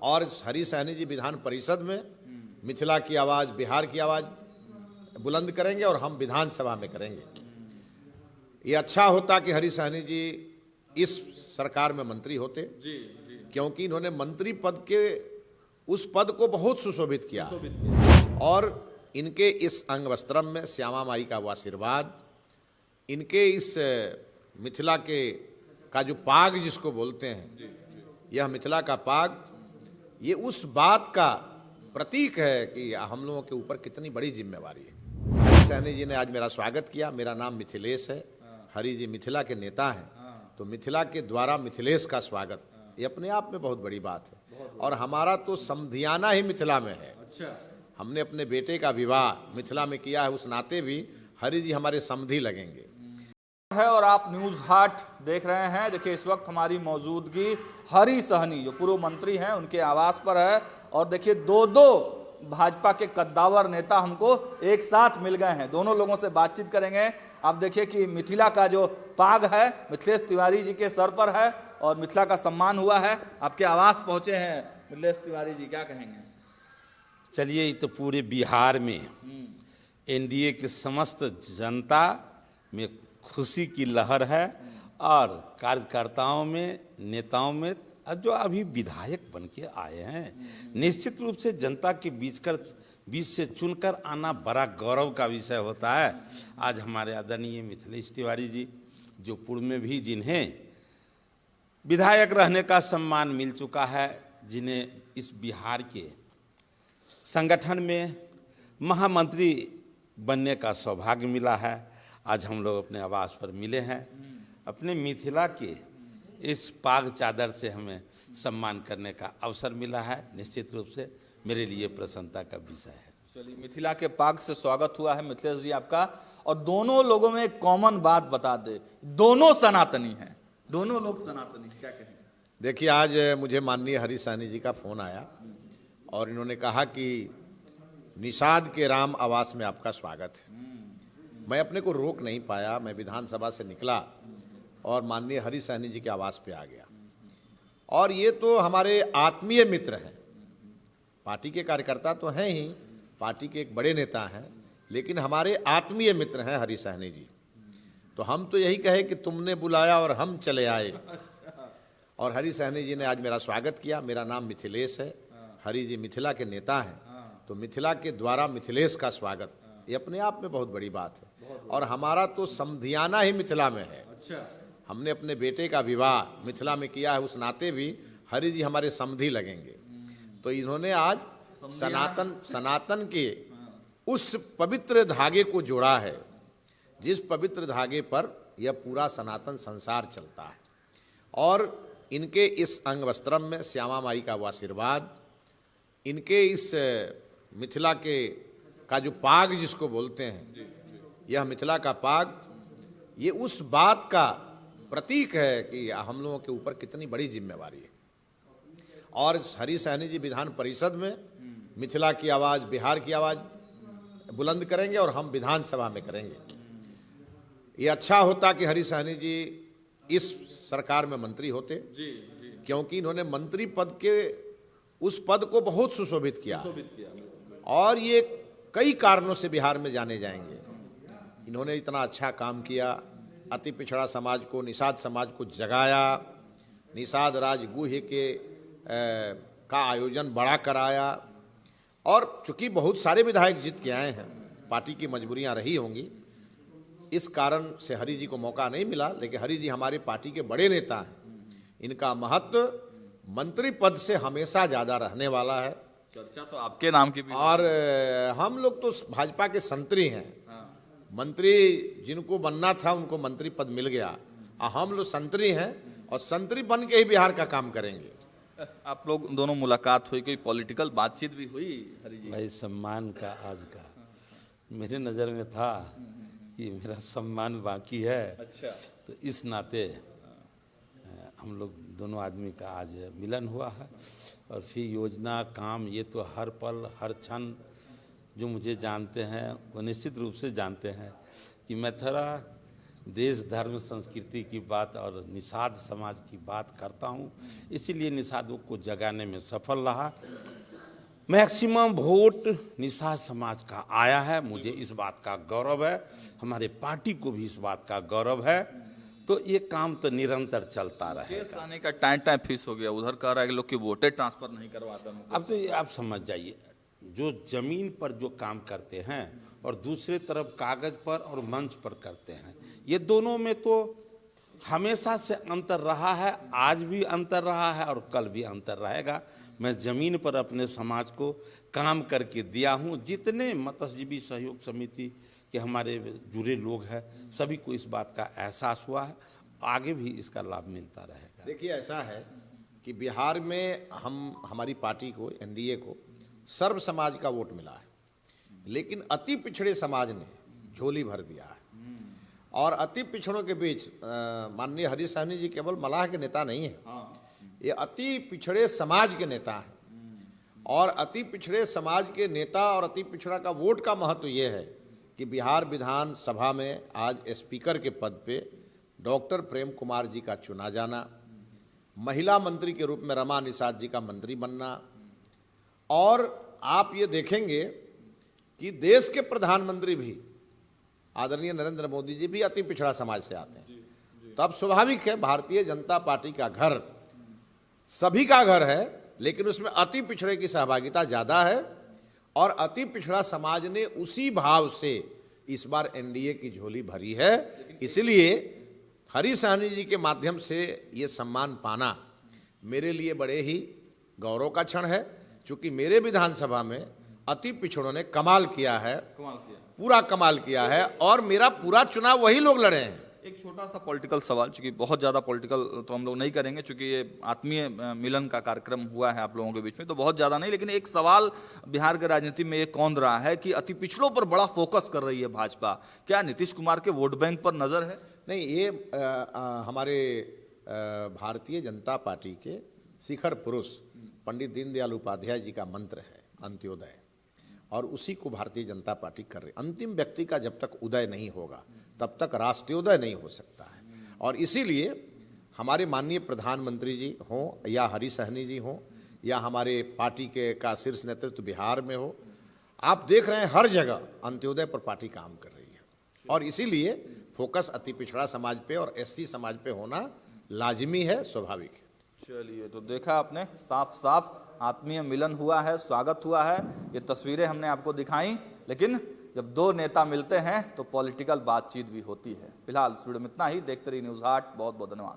और हरी सहनी जी विधान परिषद में मिथिला की आवाज़, बिहार की आवाज़ बुलंद करेंगे और हम विधानसभा में करेंगे। ये अच्छा होता कि हरी सहनी जी इस सरकार में मंत्री होते, क्योंकि इन्होंने मंत्री पद के उस पद को बहुत सुशोभित किया और इनके इस अंग वस्त्रम में श्यामा माई का वो आशीर्वाद, इनके इस मिथिला के का जो पाग जिसको बोलते हैं, यह मिथिला का पाग, ये उस बात का प्रतीक है कि हम लोगों के ऊपर कितनी बड़ी जिम्मेवारी है। हरी सहनी जी ने आज मेरा स्वागत किया। मेरा नाम मिथिलेश है, हरी जी मिथिला के नेता हैं, तो मिथिला के द्वारा मिथिलेश का स्वागत ये अपने आप में बहुत बड़ी बात है। और हमारा तो समधियाना ही मिथिला में है। हमने अपने बेटे का विवाह मिथिला में किया है, उस नाते भी हरी जी हमारे समधी लगेंगे है। और आप न्यूज़ हाट देख रहे हैं। देखिए, इस वक्त हमारी मौजूदगी हरी सहनी जो पूर्व मंत्री हैं उनके आवास पर है। और देखिए, दो भाजपा के कद्दावर नेता हमको एक साथ मिल गए हैं। दोनों लोगों से बातचीत करेंगे। आप देखिए कि मिथिला का जो पाग है मिथिलेश तिवारी जी के सर पर है और मिथिला का सम्मान हुआ है। आपके आवास पहुंचे हैं मिथिलेश तिवारी जी, क्या कहेंगे? चलिए, ये तो पूरे बिहार में एनडीए की समस्त जनता में खुशी की लहर है और कार्यकर्ताओं में, नेताओं में, जो अभी विधायक बन के आए हैं, निश्चित रूप से जनता के बीच से चुनकर आना बड़ा गौरव का विषय होता है। आज हमारे आदरणीय मिथिलेश तिवारी जी, जो पूर्व में भी जिन्हें विधायक रहने का सम्मान मिल चुका है, जिन्हें इस बिहार के संगठन में महामंत्री बनने का सौभाग्य मिला है, आज हम लोग अपने आवास पर मिले हैं। अपने मिथिला के इस पाग चादर से हमें सम्मान करने का अवसर मिला है, निश्चित रूप से मेरे लिए प्रसन्नता का विषय है। चलिए, मिथिला के पाग से स्वागत हुआ है मिथिलेश जी आपका। और दोनों लोगों में एक कॉमन बात बता दे, दोनों सनातनी हैं, दोनों लोग सनातनी, क्या कहेंगे? देखिए, आज मुझे माननीय हरी सहनी जी का फोन आया और इन्होंने कहा कि निषाद के राम आवास में आपका स्वागत है। मैं अपने को रोक नहीं पाया, मैं विधानसभा से निकला और माननीय हरी सहनी जी के आवास पे आ गया। और ये तो हमारे आत्मीय मित्र हैं, पार्टी के कार्यकर्ता तो हैं ही, पार्टी के एक बड़े नेता हैं, लेकिन हमारे आत्मीय मित्र हैं हरी सहनी जी। तो हम तो यही कहे कि तुमने बुलाया और हम चले आए। और हरी सहनी जी ने आज मेरा स्वागत किया। मेरा नाम मिथिलेश है, हरी जी मिथिला के नेता हैं, तो मिथिला के द्वारा मिथिलेश का स्वागत ये अपने आप में बहुत बड़ी बात है। और हमारा तो समधियाना ही मिथिला में है। हमने अपने बेटे का विवाह मिथिला में किया है, उस नाते भी हरी जी हमारे समधी लगेंगे। तो इन्होंने आज सनातन के उस पवित्र धागे को जोड़ा है, जिस पवित्र धागे पर यह पूरा सनातन संसार चलता है। और इनके इस अंग वस्त्रम में श्यामा माई का वो आशीर्वाद, इनके इस मिथिला के का जो पाग जिसको बोलते हैं, यह मिथिला का पाग, ये उस बात का प्रतीक है कि हम लोगों के ऊपर कितनी बड़ी जिम्मेवारी है। और हरी सहनी जी विधान परिषद में मिथिला की आवाज़, बिहार की आवाज़ बुलंद करेंगे और हम विधानसभा में करेंगे। ये अच्छा होता कि हरी सहनी जी इस सरकार में मंत्री होते, क्योंकि इन्होंने मंत्री पद के उस पद को बहुत सुशोभित किया और ये कई कारणों से बिहार में जाने जाएंगे। इन्होंने इतना अच्छा काम किया, अति पिछड़ा समाज को, निषाद समाज को जगाया, निषाद राजगुह्य के का आयोजन बड़ा कराया। और चूंकि बहुत सारे विधायक जीत के आए हैं, पार्टी की मजबूरियां रही होंगी, इस कारण से हरी जी को मौका नहीं मिला, लेकिन हरी जी हमारी पार्टी के बड़े नेता हैं। इनका महत्व मंत्री पद से हमेशा ज़्यादा रहने वाला है। चर्चा तो आपके नाम की भी। और हम लोग तो भाजपा के संतरी हैं, मंत्री जिनको बनना था उनको मंत्री पद मिल गया, और हम लोग संतरी हैं और संतरी बन के ही बिहार का काम करेंगे। आप लोग दोनों मुलाकात हुई, कोई पॉलिटिकल बातचीत भी हुई हरी जी? भाई, सम्मान का आज का मेरे नज़र में था कि मेरा सम्मान बाकी है। अच्छा। तो इस नाते हम लोग दोनों आदमी का आज मिलन हुआ है। और फिर योजना, काम, ये तो हर पल हर क्षण जो मुझे जानते हैं वो निश्चित रूप से जानते हैं कि मैं थोड़ा देश धर्म संस्कृति की बात और निषाद समाज की बात करता हूँ, इसीलिए निषादों को जगाने में सफल रहा। मैक्सिमम वोट निषाद समाज का आया है, मुझे इस बात का गौरव है, हमारे पार्टी को भी इस बात का गौरव है। तो ये काम तो निरंतर चलता रहेगा। केस आने का टाइम फीस हो गया, उधर कह रहा है कि लोग की वोटें ट्रांसफर नहीं करवाते हैं। अब तो ये आप समझ जाइए, जो जमीन पर जो काम करते हैं और दूसरे तरफ कागज पर और मंच पर करते हैं, ये दोनों में तो हमेशा से अंतर रहा है, आज भी अंतर रहा है और कल भी अंतर रहेगा। मैं जमीन पर अपने समाज को काम करके दिया हूँ। जितने मत्स्यजीवी सहयोग समिति के हमारे जुड़े लोग हैं, सभी को इस बात का एहसास हुआ है, आगे भी इसका लाभ मिलता रहेगा। देखिए, ऐसा है कि बिहार में हमारी पार्टी को, एनडीए को सर्व समाज का वोट मिला है, लेकिन अति पिछड़े समाज ने झोली भर दिया है। और अति पिछड़ों के बीच माननीय हरीश सहनी जी केवल मलाह के नेता नहीं है, ये अति पिछड़े समाज के नेता हैं। और अति पिछड़े समाज के नेता और अति पिछड़ा का वोट का महत्व ये है कि बिहार विधानसभा में आज स्पीकर के पद पे डॉक्टर प्रेम कुमार जी का चुना जाना, महिला मंत्री के रूप में रमा निषाद जी का मंत्री बनना, और आप ये देखेंगे कि देश के प्रधानमंत्री भी आदरणीय नरेंद्र मोदी जी भी अति पिछड़ा समाज से आते हैं। तो अब स्वाभाविक है, भारतीय जनता पार्टी का घर सभी का घर है, लेकिन उसमें अति पिछड़े की सहभागिता ज़्यादा है। और अति पिछड़ा समाज ने उसी भाव से इस बार एनडीए की झोली भरी है। इसलिए हरीश सहनी जी के माध्यम से ये सम्मान पाना मेरे लिए बड़े ही गौरव का क्षण है, क्योंकि मेरे विधानसभा में अति पिछड़ों ने कमाल किया है, पूरा कमाल किया है, और मेरा पूरा चुनाव वही लोग लड़े हैं। एक छोटा सा पॉलिटिकल सवाल, चूंकि बहुत ज़्यादा पॉलिटिकल तो हम लोग नहीं करेंगे, चूंकि ये आत्मीय मिलन का कार्यक्रम हुआ है आप लोगों के बीच में, तो बहुत ज़्यादा नहीं, लेकिन एक सवाल बिहार के राजनीति में ये कौंध रहा है कि अति पिछड़ों पर बड़ा फोकस कर रही है भाजपा। क्या नीतीश कुमार के वोट बैंक पर नजर है? नहीं, ये हमारे भारतीय जनता पार्टी के शिखर पुरुष पंडित दीनदयाल उपाध्याय जी का मंत्र है अंत्योदय, और उसी को भारतीय जनता पार्टी कर रही। अंतिम व्यक्ति का जब तक उदय नहीं होगा तब तक राष्ट्रीयोदय नहीं हो सकता है। और इसीलिए हमारे माननीय प्रधानमंत्री जी हों या हरीश सहनी जी हों या हमारे पार्टी के का शीर्ष नेतृत्व बिहार में हो, आप देख रहे हैं हर जगह अंत्योदय पर पार्टी काम कर रही है। और इसीलिए फोकस अति पिछड़ा समाज पे और एससी समाज पे होना लाजिमी है, स्वाभाविक है। चलिए, तो देखा आपने, साफ साफ आत्मीय मिलन हुआ है, स्वागत हुआ है, ये तस्वीरें हमने आपको दिखाई। लेकिन जब दो नेता मिलते हैं तो पॉलिटिकल बातचीत भी होती है। फिलहाल इस वीडियो में इतना ही। देखते रहिए न्यूज़ 8। बहुत बहुत धन्यवाद।